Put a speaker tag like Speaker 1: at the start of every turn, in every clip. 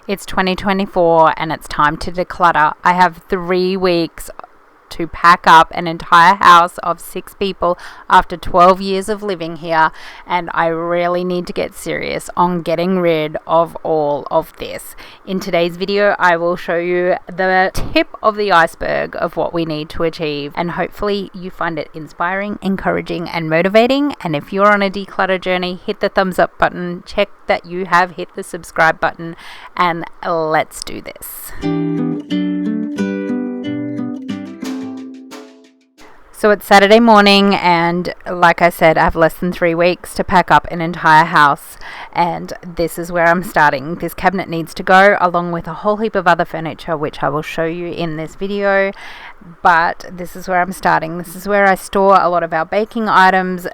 Speaker 1: It's 2024 and it's time to declutter. I have 3 weeks to pack up an entire house of 6 people after 12 years of living here, and I really need to get serious on getting rid of all of this. In today's video, I will show you the tip of the iceberg of what we need to achieve, and hopefully you find it inspiring, encouraging, and motivating. And if you're on a declutter journey, hit the thumbs up button, check that you have hit the subscribe button, and let's do this. So it's Saturday morning, and like I said, I have less than 3 weeks to pack up an entire house, and this is where I'm starting. This cabinet needs to go, along with a whole heap of other furniture, which I will show you in this video, but this is where I'm starting. This is where I store a lot of our baking items,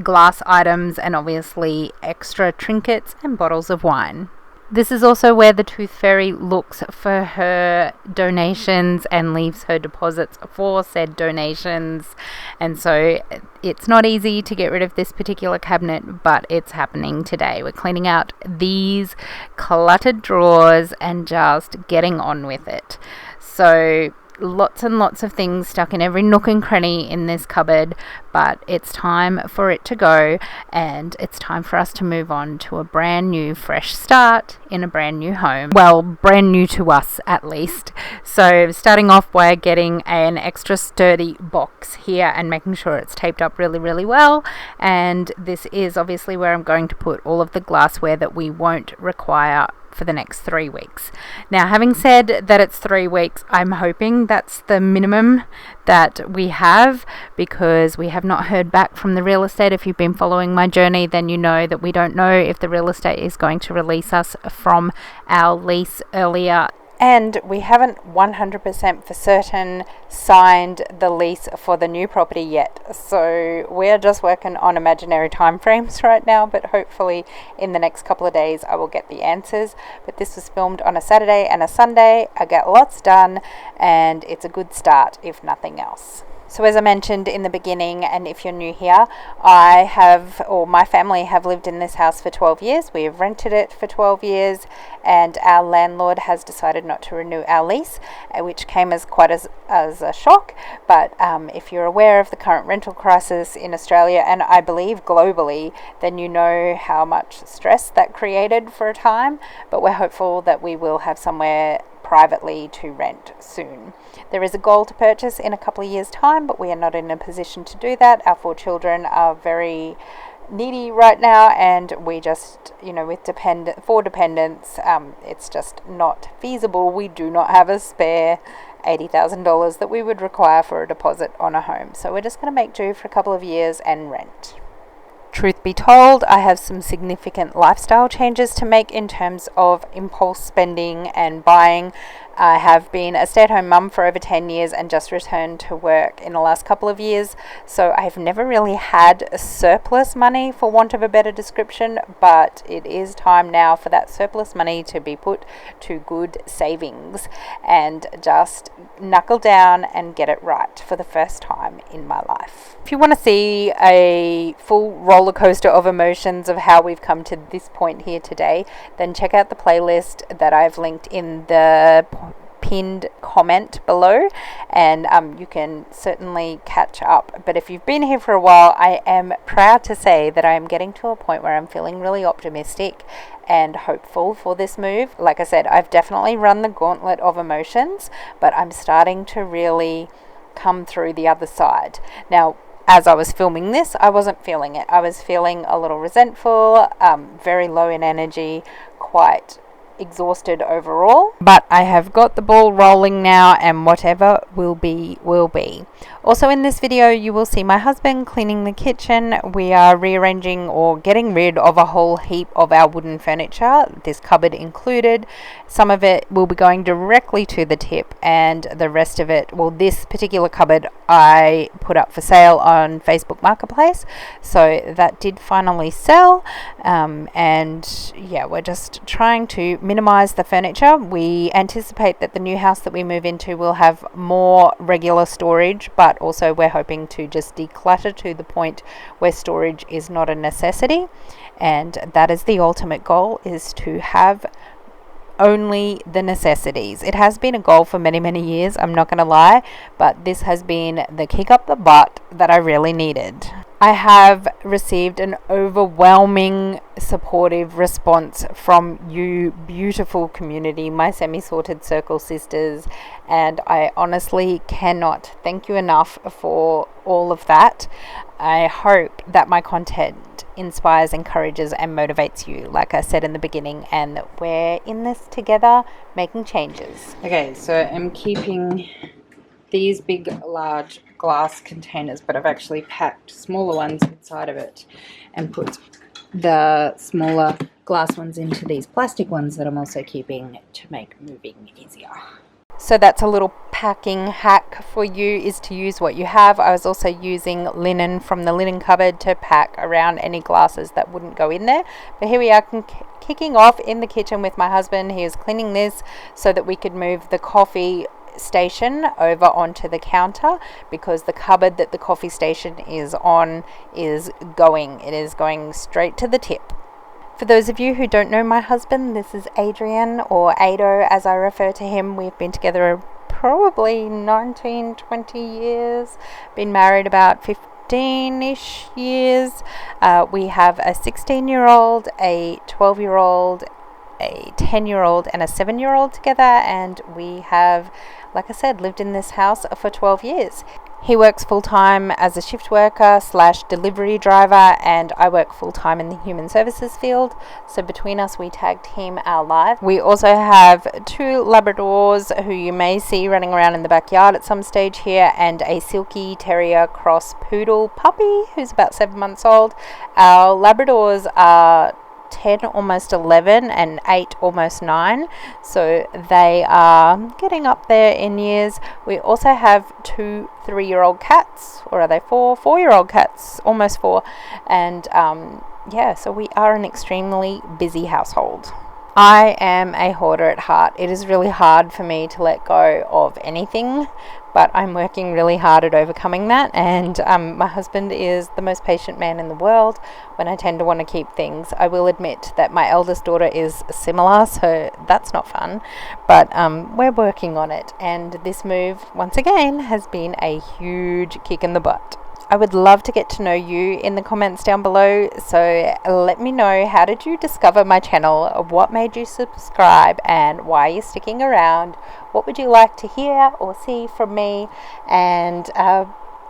Speaker 1: glass items, and obviously extra trinkets and bottles of wine. This is also where the Tooth Fairy looks for her donations and leaves her deposits for said donations. And so it's not easy to get rid of this particular cabinet, but it's happening today. We're cleaning out these cluttered drawers and just getting on with it. So lots and lots of things stuck in every nook and cranny in this cupboard, but it's time for it to go, and it's time for us to move on to a brand new fresh start in a brand new home. Well, brand new to us at least. So starting off by getting an extra sturdy box here and making sure it's taped up really well, and this is obviously where I'm going to put all of the glassware that we won't require for the next 3 weeks. Now, having said that it's 3 weeks, I'm hoping that's the minimum that we have, because we have not heard back from the real estate. If you've been following my journey, then you know that we don't know if the real estate is going to release us from our lease earlier. And we haven't 100% for certain signed the lease for the new property yet. So we're just working on imaginary timeframes right now, but hopefully in the next couple of days I will get the answers. But this was filmed on a Saturday and a Sunday. I get lots done, and it's a good start if nothing else. So as I mentioned in the beginning, and if you're new here, my family have lived in this house for 12 years. We have rented it for 12 years, and our landlord has decided not to renew our lease, which came as quite as a shock. But if you're aware of the current rental crisis in Australia, and I believe globally, then you know how much stress that created for a time. But we're hopeful that we will have somewhere privately to rent soon. There is a goal to purchase in a couple of years' time, but we are not in a position to do that. Our 4 children are very needy right now, and we just, with 4 dependents, it's just not feasible. We do not have a spare $80,000 that we would require for a deposit on a home. So we're just going to make do for a couple of years and rent. Truth be told, I have some significant lifestyle changes to make in terms of impulse spending and buying. I have been a stay-at-home mum for over 10 years and just returned to work in the last couple of years. So I've never really had a surplus money, for want of a better description, but it is time now for that surplus money to be put to good savings and just knuckle down and get it right for the first time in my life. If you want to see a full roller coaster of emotions of how we've come to this point here today, then check out the playlist that I've linked in the pinned comment below, and you can certainly catch up. But if you've been here for a while, I am proud to say that I am getting to a point where I'm feeling really optimistic and hopeful for this move. Like I said, I've definitely run the gauntlet of emotions, but I'm starting to really come through the other side. Now, as I was filming this, I wasn't feeling it. I was feeling a little resentful, very low in energy, quite exhausted overall, but I have got the ball rolling now, and whatever will be will be. Also in this video you will see my husband cleaning the kitchen. We are rearranging or getting rid of a whole heap of our wooden furniture, this cupboard included. Some of it will be going directly to the tip, and the rest of it, well, this particular cupboard I put up for sale on Facebook Marketplace, so that did finally sell. And yeah, we're just trying to minimize the furniture. We anticipate that the new house that we move into will have more regular storage, but also we're hoping to just declutter to the point where storage is not a necessity, and that is the ultimate goal, is to have only the necessities. It has been a goal for many, many years, I'm not going to lie, but this has been the kick up the butt that I really needed. I have received an overwhelming supportive response from you beautiful community, my semi-sorted circle sisters, and I honestly cannot thank you enough for all of that. I hope that my content inspires, encourages and motivates you, like I said in the beginning, and that we're in this together making changes. Okay, so I'm keeping these big large glass containers, but I've actually packed smaller ones inside of it and put the smaller glass ones into these plastic ones that I'm also keeping to make moving easier. So that's a little packing hack for you, is to use what you have. I was also using linen from the linen cupboard to pack around any glasses that wouldn't go in there. But here we are kicking off in the kitchen with my husband. He was cleaning this so that we could move the coffee station over onto the counter, because the cupboard that the coffee station is on is going straight to the tip. For those of you who don't know my husband, this is Adrian, or Ado as I refer to him. We've been together probably 19-20 years, been married about 15-ish years. We have a 16-year-old, a 12-year-old, a 10-year-old and a 7-year-old together, and we have, like I said, lived in this house for 12 years. He works full-time as a shift worker / delivery driver, and I work full-time in the human services field, so between us we tag team our life. We also have 2 Labradors who you may see running around in the backyard at some stage here, and a silky terrier cross poodle puppy who's about 7 months old. Our Labradors are 10, almost 11, and 8, almost 9, so they are getting up there in years. We also have 2 3-year-old cats, or are they 4-year-old cats, almost 4, and so we are an extremely busy household. I am a hoarder at heart. It is really hard for me to let go of anything, but I'm working really hard at overcoming that, and my husband is the most patient man in the world when I tend to want to keep things. I will admit that my eldest daughter is similar, so that's not fun, but we're working on it, and this move, once again, has been a huge kick in the butt. I would love to get to know you in the comments down below, so let me know, how did you discover my channel, what made you subscribe, and why you're sticking around, what would you like to hear or see from me, and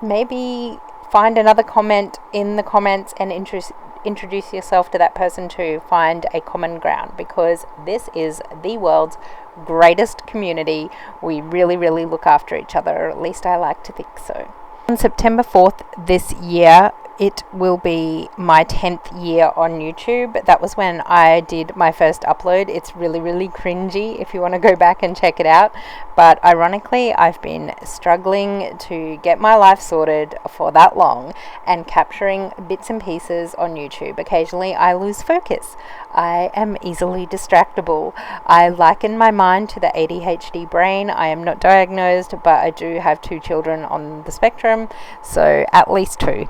Speaker 1: maybe find another comment in the comments and introduce yourself to that person to find a common ground, because this is the world's greatest community. We really, really look after each other, or at least I like to think so. On September 4th this year, it will be my 10th year on YouTube. That was when I did my first upload. It's really, really cringy if you want to go back and check it out. But ironically, I've been struggling to get my life sorted for that long and capturing bits and pieces on YouTube. Occasionally, I lose focus. I am easily distractible. I liken my mind to the ADHD brain. I am not diagnosed, but I do have 2 children on the spectrum, so at least 2.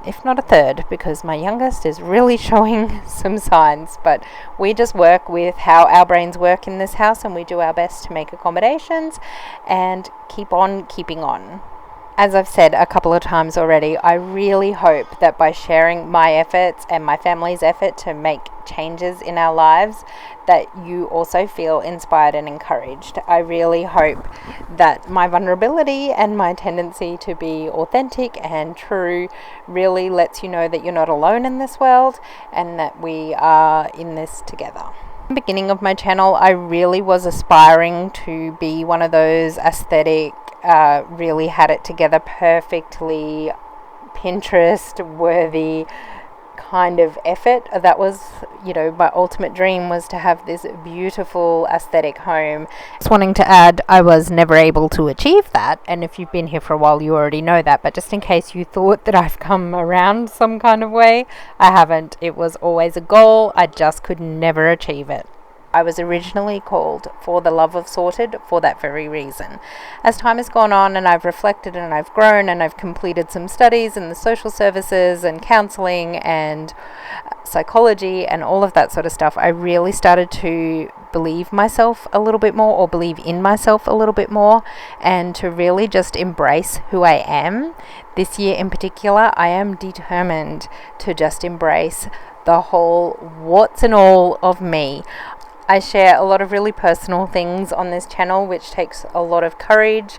Speaker 1: If not a third, because my youngest is really showing some signs. But we just work with how our brains work in this house, and we do our best to make accommodations and keep on keeping on. As I've said a couple of times already, I really hope that by sharing my efforts and my family's effort to make changes in our lives, that you also feel inspired and encouraged. I really hope that my vulnerability and my tendency to be authentic and true really lets you know that you're not alone in this world, and that we are in this together. In the beginning of my channel, I really was aspiring to be one of those aesthetic, really had it together perfectly, Pinterest worthy kind of effort. That was, my ultimate dream was to have this beautiful aesthetic home. Just wanting to add, I was never able to achieve that, and if you've been here for a while you already know that, but just in case you thought that I've come around some kind of way, I haven't. It was always a goal, I just could never achieve it. I was originally called for the love of sorted for that very reason. As time has gone on and I've reflected and I've grown and I've completed some studies in the social services and counselling and psychology and all of that sort of stuff, I really started to believe myself a little bit more, or believe in myself a little bit more, and to really just embrace who I am. This year in particular, I am determined to just embrace the whole warts and all of me. I share a lot of really personal things on this channel, which takes a lot of courage,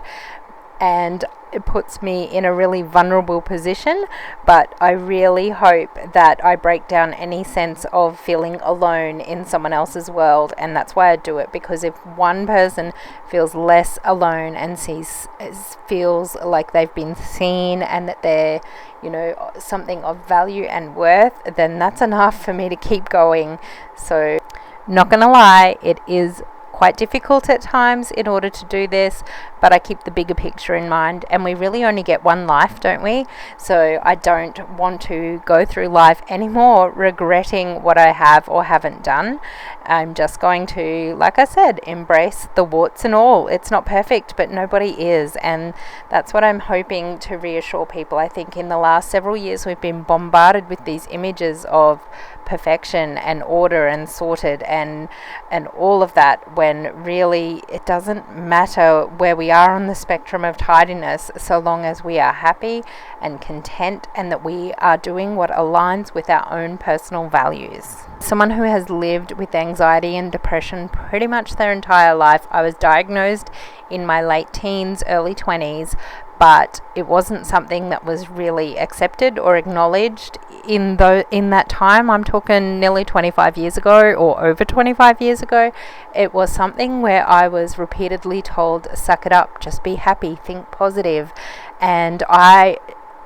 Speaker 1: and it puts me in a really vulnerable position, but I really hope that I break down any sense of feeling alone in someone else's world, and that's why I do it, because if one person feels less alone and feels like they've been seen and that they're, something of value and worth, then that's enough for me to keep going. So, not gonna lie, it is quite difficult at times in order to do this, but I keep the bigger picture in mind, and we really only get one life, don't we? So I don't want to go through life anymore regretting what I have or haven't done. I'm just going to, like I said, embrace the warts and all. It's not perfect, but nobody is, and that's what I'm hoping to reassure people. I think in the last several years we've been bombarded with these images of perfection and order and sorted and all of that, when really it doesn't matter where we are on the spectrum of tidiness, so long as we are happy and content and that we are doing what aligns with our own personal values. Someone who has lived with anxiety and depression pretty much their entire life. I was diagnosed in my late teens, early 20s, but it wasn't something that was really accepted or acknowledged in that time. I'm talking nearly 25 years ago, or over 25 years ago. It was something where I was repeatedly told, suck it up, just be happy, think positive. And I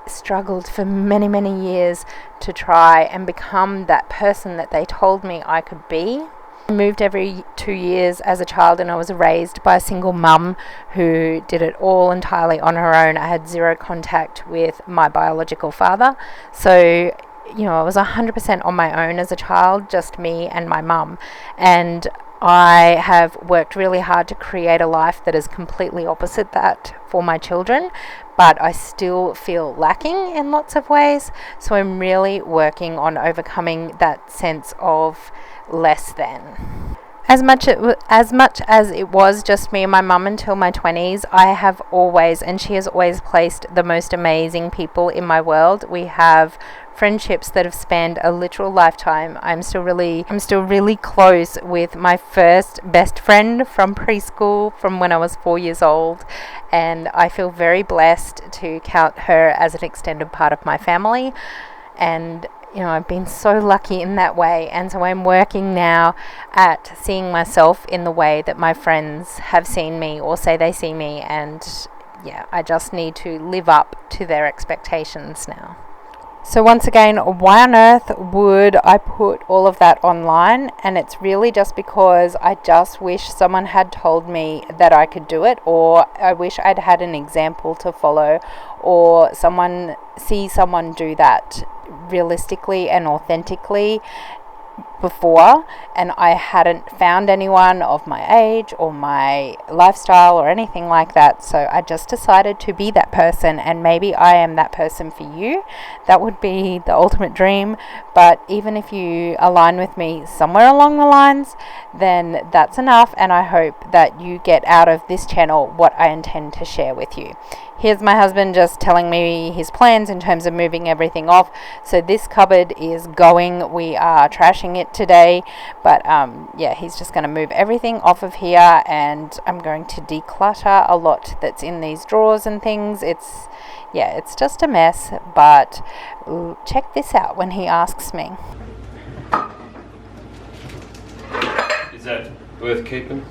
Speaker 1: struggled for many, many years to try and become that person that they told me I could be. I moved every 2 years as a child, and I was raised by a single mum who did it all entirely on her own. I had zero contact with my biological father, so I was 100% on my own as a child, just me and my mum. And I have worked really hard to create a life that is completely opposite that for my children, but I still feel lacking in lots of ways. So I'm really working on overcoming that sense of less than. As much as it was just me and my mum until my 20s, I have always, and she has always, placed the most amazing people in my world. We have friendships that have spanned a literal lifetime. I'm still really close with my first best friend from preschool, from when I was 4 years old, and I feel very blessed to count her as an extended part of my family. And I've been so lucky in that way, and so I'm working now at seeing myself in the way that my friends have seen me or say they see me, and I just need to live up to their expectations now. So once again, why on earth would I put all of that online? And it's really just because I just wish someone had told me that I could do it, or I wish I'd had an example to follow, or see someone do that realistically and authentically before, and I hadn't found anyone of my age or my lifestyle or anything like that. So I just decided to be that person, and maybe I am that person for you. That would be the ultimate dream, but even if you align with me somewhere along the lines, then that's enough, and I hope that you get out of this channel what I intend to share with you. Here's my husband just telling me his plans in terms of moving everything off. So this cupboard is going. We are trashing it today, but he's just going to move everything off of here, and I'm going to declutter a lot that's in these drawers and things. It's just a mess, but check this out when he asks me.
Speaker 2: Is that worth keeping?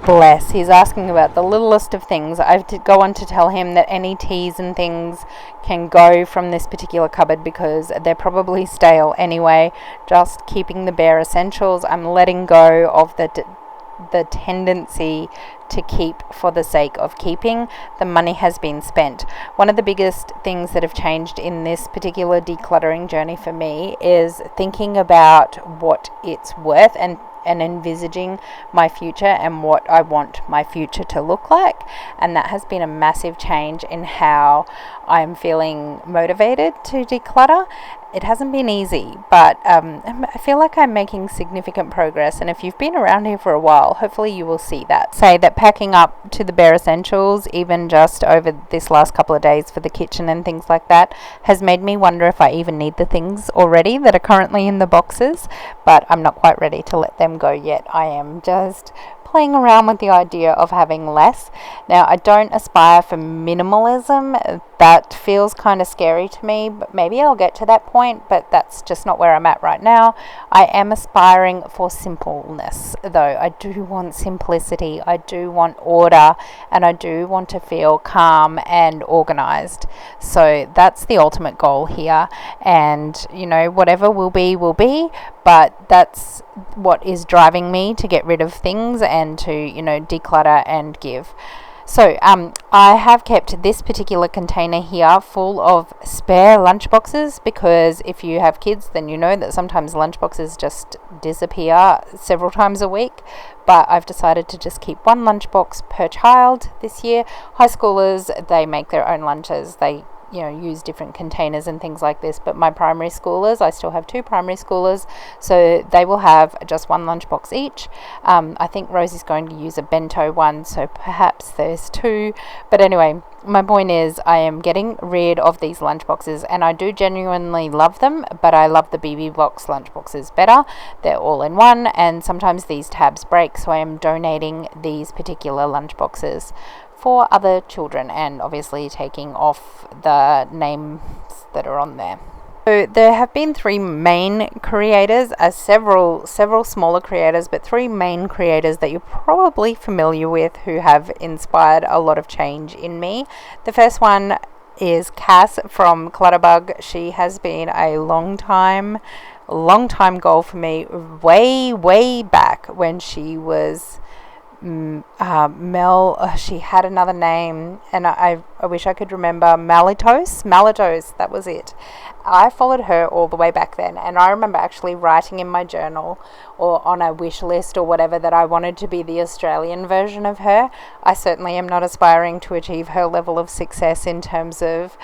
Speaker 1: Bless. He's asking about the littlest of things. I have to go on to tell him that any teas and things can go from this particular cupboard because they're probably stale anyway. Just keeping the bare essentials. I'm letting go of the the tendency to keep for the sake of keeping. The money has been spent. One of the biggest things that have changed in this particular decluttering journey for me is thinking about what it's worth and envisaging my future and what I want my future to look like. And that has been a massive change in how I'm feeling motivated to declutter. It hasn't been easy, but I feel like I'm making significant progress. And if you've been around here for a while, hopefully you will see that. Say that packing up to the bare essentials, even just over this last couple of days for the kitchen and things like that, has made me wonder if I even need the things already that are currently in the boxes. But I'm not quite ready to let them go yet. I am just playing around with the idea of having less. Now, I don't aspire for minimalism. That feels kind of scary to me, but maybe I'll get to that point, but that's just not where I'm at right now. I am aspiring for simpleness, though. I do want simplicity, I do want order, and I do want to feel calm and organized. So that's the ultimate goal here, and whatever will be, but that's what is driving me to get rid of things and to declutter and give. So I have kept this particular container here full of spare lunchboxes, because if you have kids, then you know that sometimes lunchboxes just disappear several times a week. But I've decided to just keep one lunchbox per child this year. High schoolers, they make their own lunches. They use different containers and things like this, but my primary schoolers, I still have 2 primary schoolers, so they will have just one lunchbox each. I think Rosie's going to use a bento one, so perhaps there's 2, but anyway, my point is I am getting rid of these lunchboxes, and I do genuinely love them, but I love the BB box lunchboxes better. They're all in one, and sometimes these tabs break, so I am donating these particular lunchboxes for other children, and obviously taking off the names that are on there. So there have been 3 main creators, several smaller creators, but 3 main creators that you're probably familiar with who have inspired a lot of change in me. The first one is Cass from Clutterbug. She has been a long time goal for me, way back when she was Mel. She had another name, and I wish I could remember. Malitos, that was it. I followed her all the way back then, and I remember actually writing in my journal or on a wish list or whatever that I wanted to be the Australian version of her. I certainly am not aspiring to achieve her level of success in terms of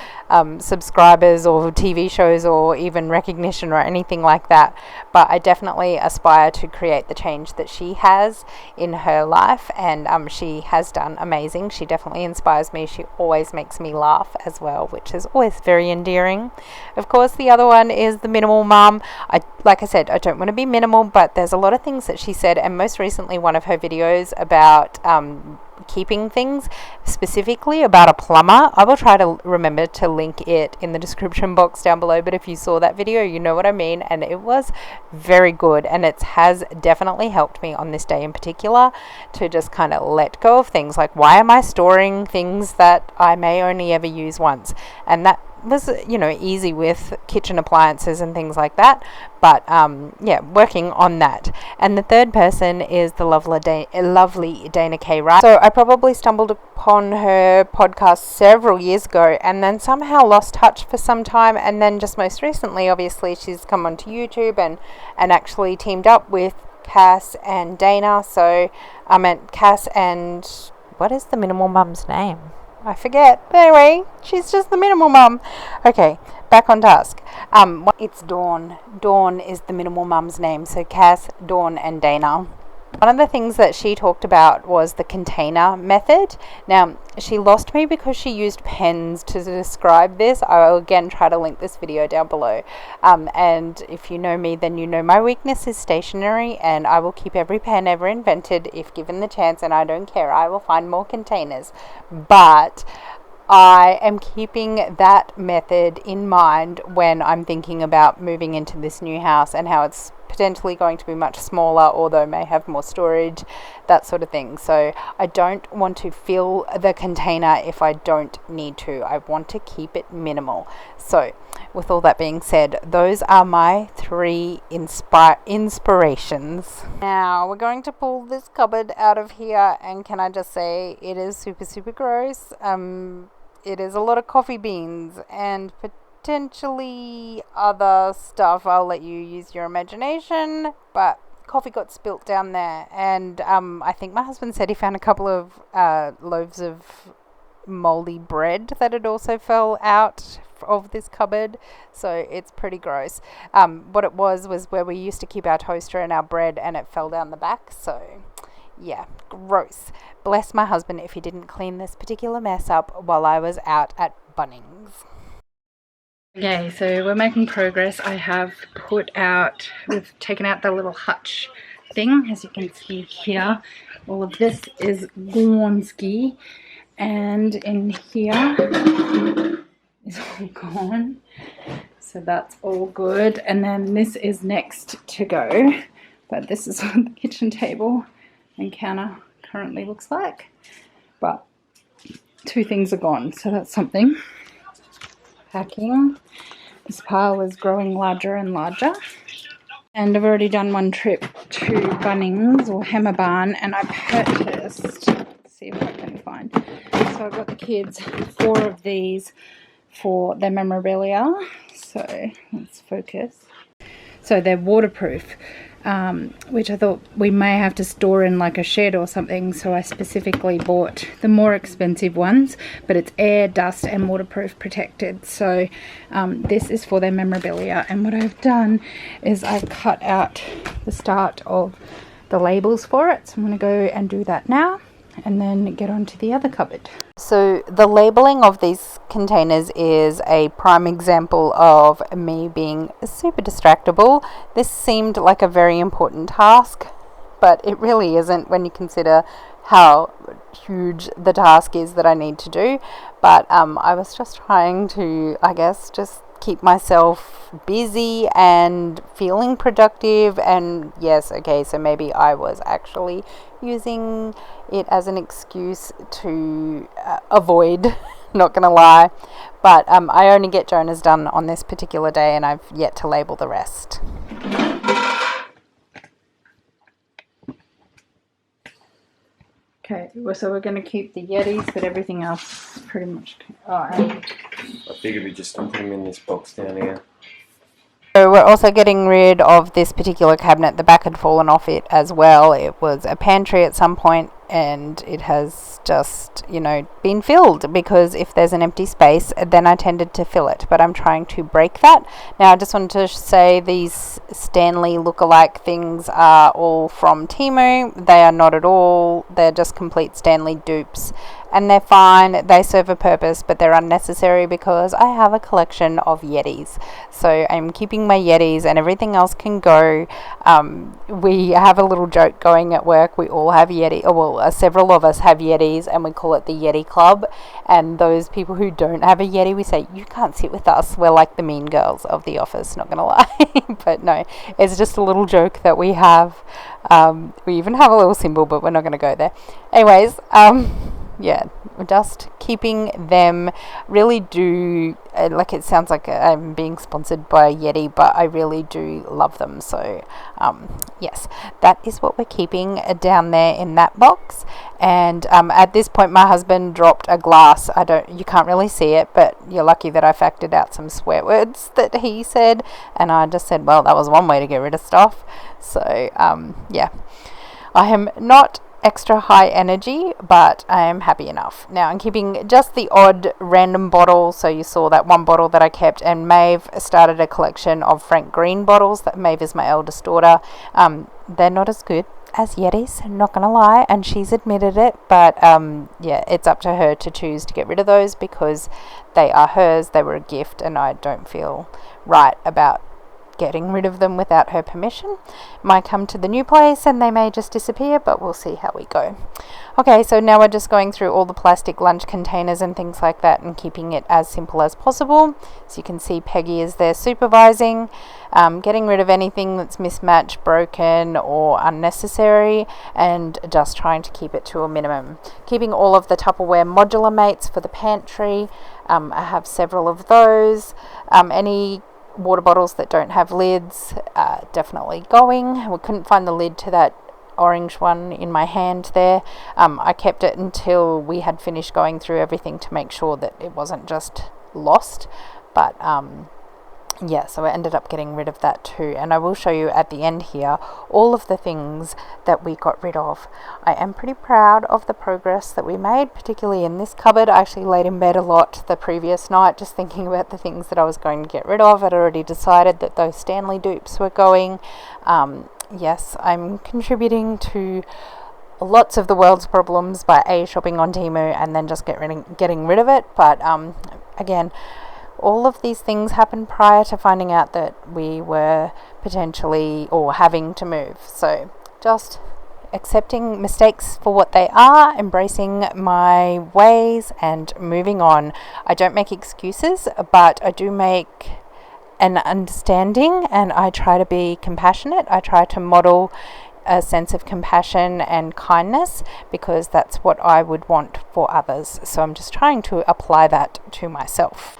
Speaker 1: subscribers or TV shows or even recognition or anything like that, but I definitely aspire to create the change that she has in her life, and she has done amazing. She definitely inspires me. She always makes me laugh as well, which is always very endearing. Of course, the other one is the Minimal Mum. Like I said, I don't want to be minimal, but there's a lot of things that she said, and most recently one of her videos about keeping things, specifically about a plumber. I will try to remember to link it in the description box down below, but if you saw that video, you know what I mean, and it was very good, and it has definitely helped me on this day in particular to just kind of let go of things like, why am I storing things that I may only ever use once? And that was easy with kitchen appliances and things like that, but working on that. And the third person is the lovely Dana K. Wright. So I probably stumbled upon her podcast several years ago and then somehow lost touch for some time, and then just most recently, obviously, she's come onto YouTube and actually teamed up with Cass and Dana. So I meant Cass and what is the Minimal Mum's name? I forget. Anyway, she's just the Minimal Mum. Okay, back on task. It's Dawn. Dawn is the Minimal Mum's name. So Cass, Dawn, and Dana. One of the things that she talked about was the container method. Now, she lost me because she used pens to describe this. I will again try to link this video down below. And if you know me, then you know my weakness is stationery, and I will keep every pen ever invented if given the chance, and I don't care. I will find more containers. But I am keeping that method in mind when I'm thinking about moving into this new house and how it's potentially going to be much smaller, although may have more storage, that sort of thing. So I don't want to fill the container if I don't need to. I want to keep it minimal. So with all that being said, those are my 3 inspirations. Now we're going to pull this cupboard out of here, and can I just say it is super gross. It is a lot of coffee beans and potentially other stuff. I'll let you use your imagination, but coffee got spilt down there, and I think my husband said he found a couple of loaves of moldy bread that had also fell out of this cupboard, so it's pretty gross. What it was where we used to keep our toaster and our bread, and it fell down the back, so yeah, gross. Bless my husband if he didn't clean this particular mess up while I was out at Bunnings. Okay, so we're making progress. We've taken out the little hutch thing, as you can see here. All of this is Gornsky, and in here is all gone. So that's all good. And then this is next to go. But this is what the kitchen table and counter currently looks like. But 2 things are gone, so that's something. Packing. This pile is growing larger and larger. And I've already done one trip to Bunnings or Hammer Barn, and I purchased, let's see if I can find. So I got the kids 4 of these for their memorabilia. So let's focus. So they're waterproof, which I thought we may have to store in like a shed or something, so I specifically bought the more expensive ones, but it's air, dust and waterproof protected. So this is for their memorabilia, and what I've done is I've cut out the start of the labels for it, so I'm going to go and do that now and then get on to the other cupboard. So the labeling of these containers is a prime example of me being super distractible. This seemed like a very important task, but it really isn't when you consider how huge the task is that I need to do. But I was just trying to, I guess, just keep myself busy and feeling productive. And yes, okay, so maybe I was actually using it as an excuse to avoid, not gonna lie, but I only get Jonah's done on this particular day, and I've yet to label the rest. Okay, so we're going to keep the Yetis, but everything else pretty much. I
Speaker 2: figured we just put them in this box down here.
Speaker 1: So we're also getting rid of this particular cabinet. The back had fallen off it as well. It was a pantry at some point, and it has just, been filled, because if there's an empty space, then I tended to fill it. But I'm trying to break that. Now, I just wanted to say these Stanley lookalike things are all from Temu. They are not at all. They're just complete Stanley dupes. And they're fine, they serve a purpose, but they're unnecessary because I have a collection of Yetis. So I'm keeping my Yetis, and everything else can go. We have a little joke going at work. We all have several of us have Yetis, and we call it the Yeti Club. And those people who don't have a Yeti, we say, you can't sit with us. We're like the mean girls of the office, not gonna lie. But no, it's just a little joke that we have. We even have a little symbol, but we're not gonna go there. Anyways, yeah, just keeping them. Really do, like, it sounds like I'm being sponsored by Yeti, but I really do love them. So yes, that is what we're keeping down there in that box. And at this point my husband dropped a glass. You can't really see it, but you're lucky that I factored out some swear words that he said, and I just said, well, that was one way to get rid of stuff. So yeah, I am not extra high energy, but I am happy enough. Now I'm keeping just the odd random bottle. So you saw that one bottle that I kept, and Maeve started a collection of Frank Green bottles. That Maeve is my eldest daughter. They're not as good as Yetis, I'm not gonna lie, and she's admitted it, but yeah, it's up to her to choose to get rid of those because they are hers. They were a gift, and I don't feel right about getting rid of them without her permission. Might come to the new place and they may just disappear, but we'll see how we go. Okay, so now we're just going through all the plastic lunch containers and things like that and keeping it as simple as possible. So you can see Peggy is there supervising, getting rid of anything that's mismatched, broken or unnecessary, and just trying to keep it to a minimum. Keeping all of the Tupperware modular mates for the pantry. I have several of those. Any water bottles that don't have lids, definitely going. We couldn't find the lid to that orange one in my hand there. I kept it until we had finished going through everything to make sure that it wasn't just lost, but yeah, so I ended up getting rid of that too, and I will show you at the end here all of the things that we got rid of. I am pretty proud of the progress that we made, particularly in this cupboard. I actually laid in bed a lot the previous night just thinking about the things that I was going to get rid of. I'd already decided that those Stanley dupes were going. Yes, I'm contributing to lots of the world's problems by shopping on Temu and then just getting rid of it, but again, all of these things happened prior to finding out that we were potentially or having to move. So just accepting mistakes for what they are, embracing my ways and moving on. I don't make excuses, but I do make an understanding, and I try to be compassionate. I try to model a sense of compassion and kindness because that's what I would want for others. So I'm just trying to apply that to myself.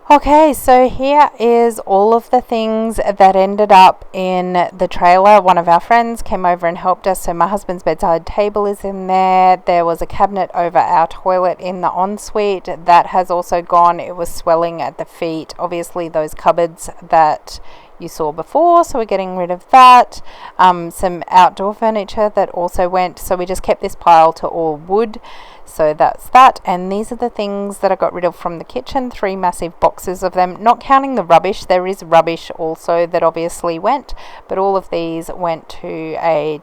Speaker 1: Okay, so here is all of the things that ended up in the trailer. One of our friends came over and helped us. So my husband's bedside table is in there. There was a cabinet over our toilet in the ensuite. That has also gone. It was swelling at the feet. Obviously, those cupboards that you saw before, so we're getting rid of that. Some outdoor furniture that also went, so we just kept this pile to all wood. So that's that, and these are the things that I got rid of from the kitchen, 3 massive boxes of them, not counting the rubbish. There is rubbish also that obviously went, but all of these went to a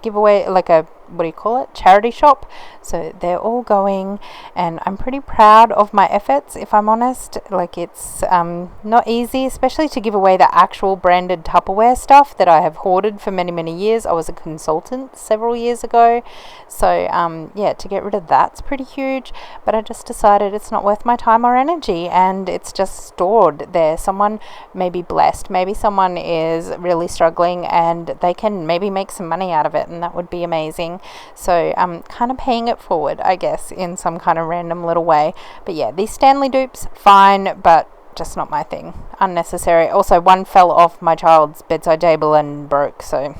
Speaker 1: giveaway, like a, what do you call it, charity shop. So they're all going, and I'm pretty proud of my efforts, if I'm honest. Like, it's not easy, especially to give away the actual branded Tupperware stuff that I have hoarded for many years. I was a consultant several years ago, so yeah, to get rid of that's pretty huge. But I just decided it's not worth my time or energy, and it's just stored there. Someone may be blessed, maybe someone is really struggling and they can maybe make some money out of it, and that would be amazing. So I'm kind of paying it forward, I guess, in some kind of random little way. But yeah, these Stanley dupes, fine, but just not my thing. Unnecessary. Also, one fell off my child's bedside table and broke. So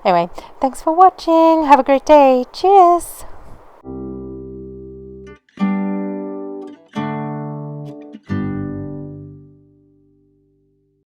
Speaker 1: anyway, thanks for watching. Have a great day. Cheers.